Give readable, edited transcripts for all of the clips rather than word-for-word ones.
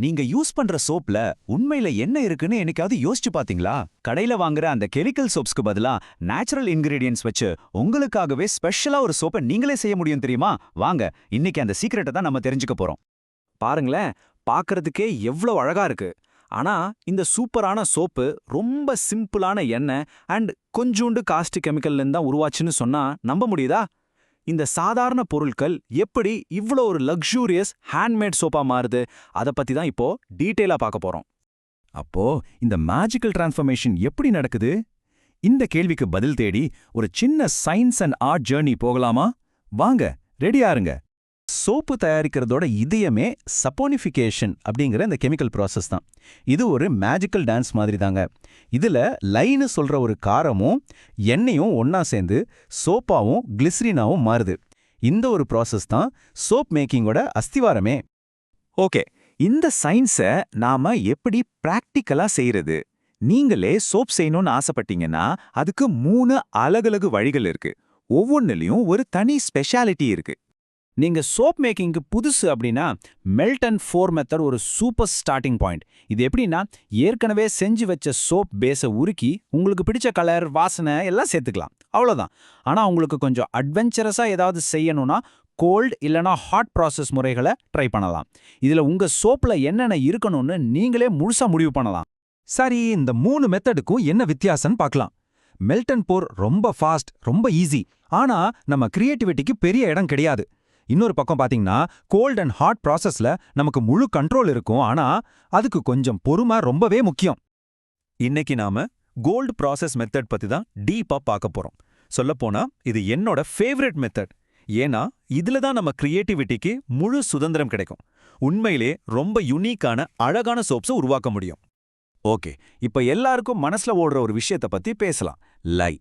நீங்க யூஸ் பண்ற சோப்ல உண்மையில என்ன இருக்குன்னு என்னைக்காவது யோசிச்சு பாத்தீங்களா? கடையில வாங்குற அந்த கெமிக்கல் சோப்ஸ்க்கு பதிலா நேச்சுரல் இன்கிரீடியன்ட்ஸ் வச்சு உங்களுக்காகவே ஸ்பெஷலா ஒரு சோப்பை நீங்களே செய்ய முடியும் தெரியுமா? வாங்க, இன்னைக்கு அந்த சீக்ரெட்டை தான் நம்ம தெரிஞ்சுக்க போறோம். பாருங்களேன், பார்க்கறதுக்கே எவ்ளோ அழகா இருக்கு. ஆனா இந்த சூப்பரான சோப்பு ரொம்ப சிம்பிளான எண்ணெய் அண்ட் கொஞ்சூண்டு காஸ்ட் கெமிக்கல்ல தான் உருவாச்சுன்னு சொன்னா நம்ப முடியுதா? இந்த சாதாரண பொருட்கள் எப்படி இவ்ளோ ஒரு லக்ஸூரியஸ் ஹேண்ட்மேட் சோப்பா மாறுது? அத பத்தி தான் இப்போ டீடைலா பார்க்க போறோம். அப்போ இந்த மேஜிக்கல் டிரான்ஸ்ஃபர்மேஷன் எப்படி நடக்குது? இந்த கேள்விக்கு பதில் தேடி ஒரு சின்ன சயின்ஸ் அண்ட் ஆர்ட் ஜர்னி போகலாமா? வாங்க, ரெடியா இருங்க. சோப்பு தயாரிக்கிறதோட இதயமே சப்போனிஃபிகேஷன் அப்படிங்கிற இந்த கெமிக்கல் ப்ராசஸ் தான். இது ஒரு மேஜிக்கல் டான்ஸ் மாதிரி தாங்க. இதுல லைன்னு சொல்ற ஒரு காரமும் எண்ணெயும் ஒன்னா சேர்ந்து சோப்பாவும் கிளிசரினாவும் மாறுது. இந்த ஒரு ப்ராசஸ் தான் சோப் மேக்கிங்கோட அஸ்திவாரமே. ஓகே, இந்த சயின்ஸை நாம எப்படி பிராக்டிக்கலா செய்யறது? நீங்களே சோப் செய்யணும்னு ஆசைப்பட்டீங்கன்னா அதுக்கு 3 அலகலகு வழிகள் இருக்கு. ஒவ்வொன்றிலையும் ஒரு தனி ஸ்பெஷாலிட்டி இருக்கு. நீங்க சோப் மேக்கிங்க்கு புதுசு அப்படின்னா மெல்ட் அண்ட் ஃபோர் மெத்தட் ஒரு சூப்பர் ஸ்டார்டிங் பாயிண்ட். இது எப்படின்னா, ஏற்கனவே செஞ்சு வச்ச சோப் பேஸை உருக்கி உங்களுக்கு பிடிச்ச கலர், வாசனை எல்லாம் சேர்த்துக்கலாம், அவ்வளோதான். ஆனா உங்களுக்கு கொஞ்சம் அட்வென்ச்சரஸா ஏதாவது செய்யணும்னா கோல்ட் இல்லனா ஹாட் ப்ராசஸ் முறைகளை ட்ரை பண்ணலாம். இதுல உங்க சோப்ல என்னென்ன இருக்கணும்னு நீங்களே முழுசா முடிவு பண்ணலாம். சரி, இந்த 3 மெத்தடுக்கும் என்ன வித்தியாசம்னு பார்க்கலாம். மெல்ட் அண்ட் போர் ரொம்ப ஃபாஸ்ட், ரொம்ப ஈஸி. ஆனா நம்ம கிரியேட்டிவிட்டிக்கு பெரிய இடம் கிடையாது. இன்னொரு பக்கம் பாத்தீங்கன்னா, கோல்ட் அண்ட் ஹாட் ப்ராசஸ்ல நமக்கு முழு கண்ட்ரோல் இருக்கும். ஆனா அதுக்கு கொஞ்சம் பொறுமை ரொம்பவே முக்கியம். இன்னைக்கு நாம கோல்ட் ப்ராசஸ் மெத்தட் பத்தி தான் டீப்பா பார்க்க போறோம். சொல்லப்போனா இது என்னோட ஃபேவரட் மெத்தட். ஏன்னா இதுல தான் நம்ம கிரியேட்டிவிட்டிக்கு முழு சுதந்திரம் கிடைக்கும். உண்மையிலே ரொம்ப யுனிக்கான அழகான சோப்ஸை உருவாக்க முடியும். ஓகே, இப்ப எல்லாருக்கும் மனசுல ஓடுற ஒரு விஷயத்த பத்தி பேசலாம். லை.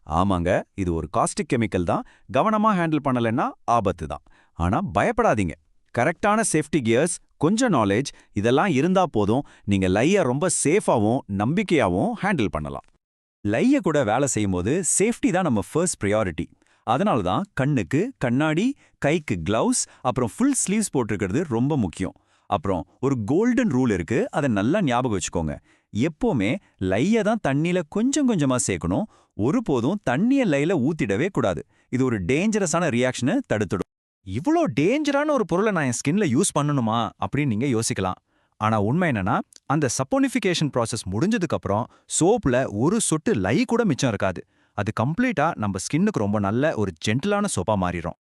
ஆமாங்க, இது ஒரு காஸ்டிக் கெமிக்கல் தான். கவனமா ஹேண்டில் பண்ணலன்னா ஆபத்து தான். ஆனா பயப்படாதீங்க. கரெக்டான சேஃப்டி கியர்ஸ், கொஞ்சம் நாலேஜ் இதெல்லாம் இருந்தா போதும், நீங்க லைய ரொம்ப சேஃபாவும் நம்பிக்கையாவும் ஹேண்டில் பண்ணலாம். லைய கூட வேலை செய்யும்போது சேஃப்டி தான் நம்ம ஃபர்ஸ்ட் ப்ரையாரிட்டி. அதனால தான் கண்ணுக்கு கண்ணாடி, கைக்கு கிளவுஸ், அப்புறம் ஃபுல் ஸ்லீவ்ஸ் போட்டிருக்கிறது ரொம்ப முக்கியம். அப்புறம் ஒரு கோல்டன் ரூல் இருக்கு, அதை நல்லா ஞாபகம் வச்சுக்கோங்க. எப்பவுமே லைய தான் தண்ணியில கொஞ்சம் கொஞ்சமா சேர்க்கணும். ஒருபோதும் தண்ணிய லைல ஊத்திடவே கூடாது. இது ஒரு டேஞ்சரஸான ரியாக்ஷனை தடுத்துடும். இவ்வளோ டேஞ்சரான ஒரு பொருளை நான் என் ஸ்கின்ல யூஸ் பண்ணணுமா அப்படின்னு நீங்க யோசிக்கலாம். ஆனா உண்மை என்னன்னா, அந்த சப்போனிஃபிகேஷன் ப்ராசஸ் முடிஞ்சதுக்கு அப்புறம் சோப்ல ஒரு சொட்டு லை கூட மிச்சம் இருக்காது. அது கம்ப்ளீட்டா நம்ம ஸ்கின்னுக்கு ரொம்ப நல்ல ஒரு ஜென்டிலான சோப்பா மாறிடும்.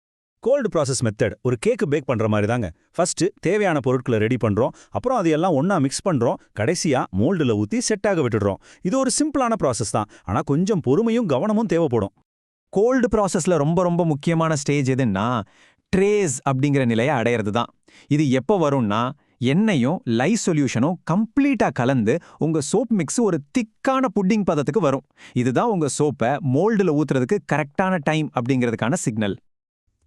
கோல்டு ப்ராசஸ் மெத்தட் ஒரு கேக்கு பேக் பண்ற மாதிரி தாங்க. ஃபர்ஸ்ட் தேவையான பொருட்களை ரெடி பண்றோம், அப்புறம் அது எல்லாம் ஒண்ணா மிக்ஸ் பண்றோம், கடைசியா மோல்டுல ஊத்தி செட் ஆக விட்டுடுறோம். இது ஒரு சிம்பிளான ப்ராசஸ் தான், ஆனா கொஞ்சம் பொறுமையும் கவனமும் தேவைப்படும். கோல்டு ப்ராசஸ்ல ரொம்ப ரொம்ப முக்கியமான ஸ்டேஜ் எதுன்னா ட்ரேஸ் அப்படிங்கிற நிலையை அடையிறது தான். இது எப்போ வரும்னா, எண்ணெயும் லை சொல்யூஷனும் கம்ப்ளீட்டா கலந்து உங்க சோப் மிக்ஸ் ஒரு திக்கான புட்டிங் பதத்துக்கு வரும். இதுதான் உங்க சோப்பை மோல்டுல ஊத்துறதுக்கு கரெக்டான டைம் அப்படிங்கிறதுக்கான சிக்னல்.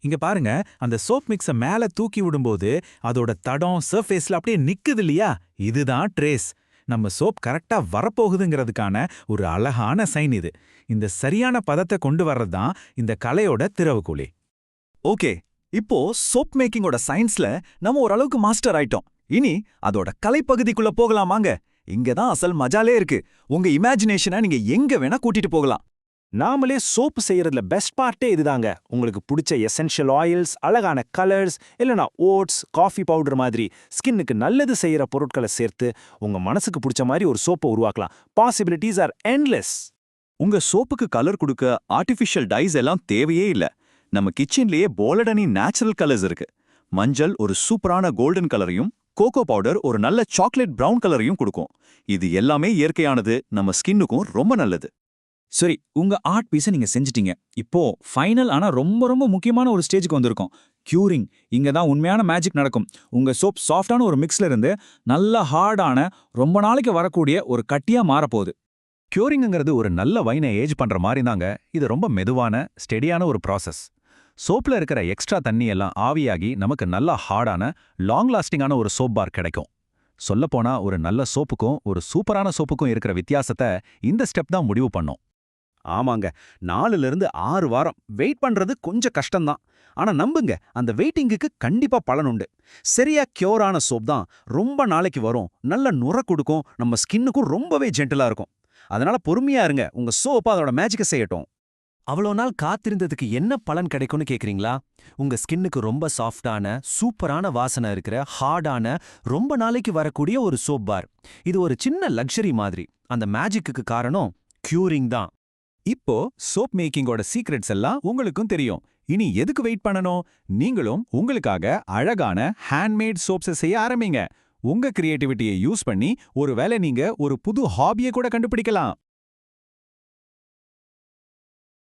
இங்க பாருங்க, அந்த சோப் மிக்ஸை மேல தூக்கி விடும்போது அதோட தடம் சர்ஃபேஸ்ல அப்படியே நிக்குது இல்லையா? இதுதான் ட்ரேஸ். நம்ம சோப் கரெக்டா வரப்போகுதுங்கிறதுக்கான ஒரு அழகான சைன் இது. இந்த சரியான பதத்தை கொண்டு வர்றது தான் இந்த கலையோட திறவுகோலி. ஓகே, இப்போ சோப் மேக்கிங்கோட சயின்ஸ்ல நம்ம ஓரளவுக்கு மாஸ்டர் ஆயிட்டோம். இனி அதோட கலைப்பகுதிக்குள்ள போகலாமாங்க? இங்க தான் அசல் மஜாலே இருக்கு. உங்க இமேஜினேஷனை நீங்க எங்க வேணா கூட்டிட்டு போகலாம். நாமளே சோப்பு செய்யறதுல பெஸ்ட் பார்ட்டே இதுதாங்க. உங்களுக்கு பிடிச்ச எசென்ஷியல் ஆயில்ஸ், அழகான கலர்ஸ், இல்லைனா ஓட்ஸ், காஃபி பவுடர் மாதிரி ஸ்கின்னுக்கு நல்லது செய்யற பொருட்களை சேர்த்து உங்க மனசுக்கு பிடிச்ச மாதிரி ஒரு சோப்பை உருவாக்கலாம். Possibilities R endless. உங்க சோப்புக்கு கலர் கொடுக்க ஆர்டிஃபிஷியல் டைஸ் எல்லாம் தேவையே இல்ல. நம்ம கிச்சன்லயே போலடனி நேச்சுரல் கலர்ஸ் இருக்கு. மஞ்சள் ஒரு சூப்பரான கோல்டன் கலரையும், கோகோ பவுடர் ஒரு நல்ல சாக்லேட் பிரவுன் கலரையும் கொடுக்கும். இது எல்லாமே இயற்கையானது, நம்ம ஸ்கின்னுக்கும் ரொம்ப நல்லது. சரி, உங்க ஆர்ட் பீஸை நீங்க செஞ்சிட்டீங்க. இப்போ ஃபைனல் ஆனா ரொம்ப ரொம்ப முக்கியமான ஒரு ஸ்டேஜுக்கு வந்திருக்கோம். கியூரிங். இங்க தான் உண்மையான மேஜிக் நடக்கும். உங்க சோப் சாஃப்டான ஒரு மிக்ஸ்ல இருந்து நல்ல ஹார்டான, ரொம்ப நாளைக்கு வரக்கூடிய ஒரு கட்டியா மாறப்போகுது. கியூரிங்கிறது ஒரு நல்ல வைனை ஏஜ் பண்ற மாதிரி தாங்க. இது ரொம்ப மெதுவான, ஸ்டெடியான ஒரு ப்ராசஸ். சோப்ல இருக்கிற எக்ஸ்ட்ரா தண்ணி எல்லாம் ஆவியாகி நமக்கு நல்ல ஹார்டான, லாங் லாஸ்டிங்கான ஒரு சோப் பார் கிடைக்கும். சொல்லப்போனா ஒரு நல்ல சோப்புக்கும் ஒரு சூப்பரான சோப்புக்கும் இருக்கிற வித்தியாசத்தை இந்த ஸ்டெப் தான் முடிவு பண்ணும். ஆமாங்க, 4ல இருந்து 6 வாரம் வெயிட் பண்றது கொஞ்சம் கஷ்டம்தான். ஆனா நம்புங்க, அந்த வெயிட்டிங்குக்கு கண்டிப்பா பலன் உண்டு. சரியா கியூரான சோப் தான் ரொம்ப நாளைக்கு வரும், நல்ல நுர கொடுக்கும், நம்ம ஸ்கின்னுக்கும் ரொம்பவே ஜென்டிலா இருக்கும். அதனால பொறுமையா இருங்க, உங்க சோப் அதோட மேஜிக்க செய்யட்டும். அவ்வளோ நாள் காத்திருந்ததுக்கு என்ன பலன் கிடைக்கும்னு கேக்குறீங்களா? உங்க ஸ்கின்னுக்கு ரொம்ப சாஃப்டான, சூப்பரான வாசனை இருக்கிற, ஹார்டான, ரொம்ப நாளைக்கு வரக்கூடிய ஒரு சோப் பார். இது ஒரு சின்ன லக்ஸரி மாதிரி. அந்த மேஜிக்குக்கு காரணம் கியூரிங் தான். இப்போ சோப் மேக்கிங்கோட சீக்ரெட்ஸ் எல்லாம் உங்களுக்கும் தெரியும். இனி எதுக்கு வெயிட் பண்ணணும்? நீங்களும் உங்களுக்காக அழகான ஹேண்ட்மேட் சோப்ஸை செய்ய ஆரம்பிங்க. உங்க கிரியேட்டிவிட்டியை யூஸ் பண்ணி ஒருவேளை நீங்க ஒரு புது ஹாபியை கூட கண்டுபிடிக்கலாம்.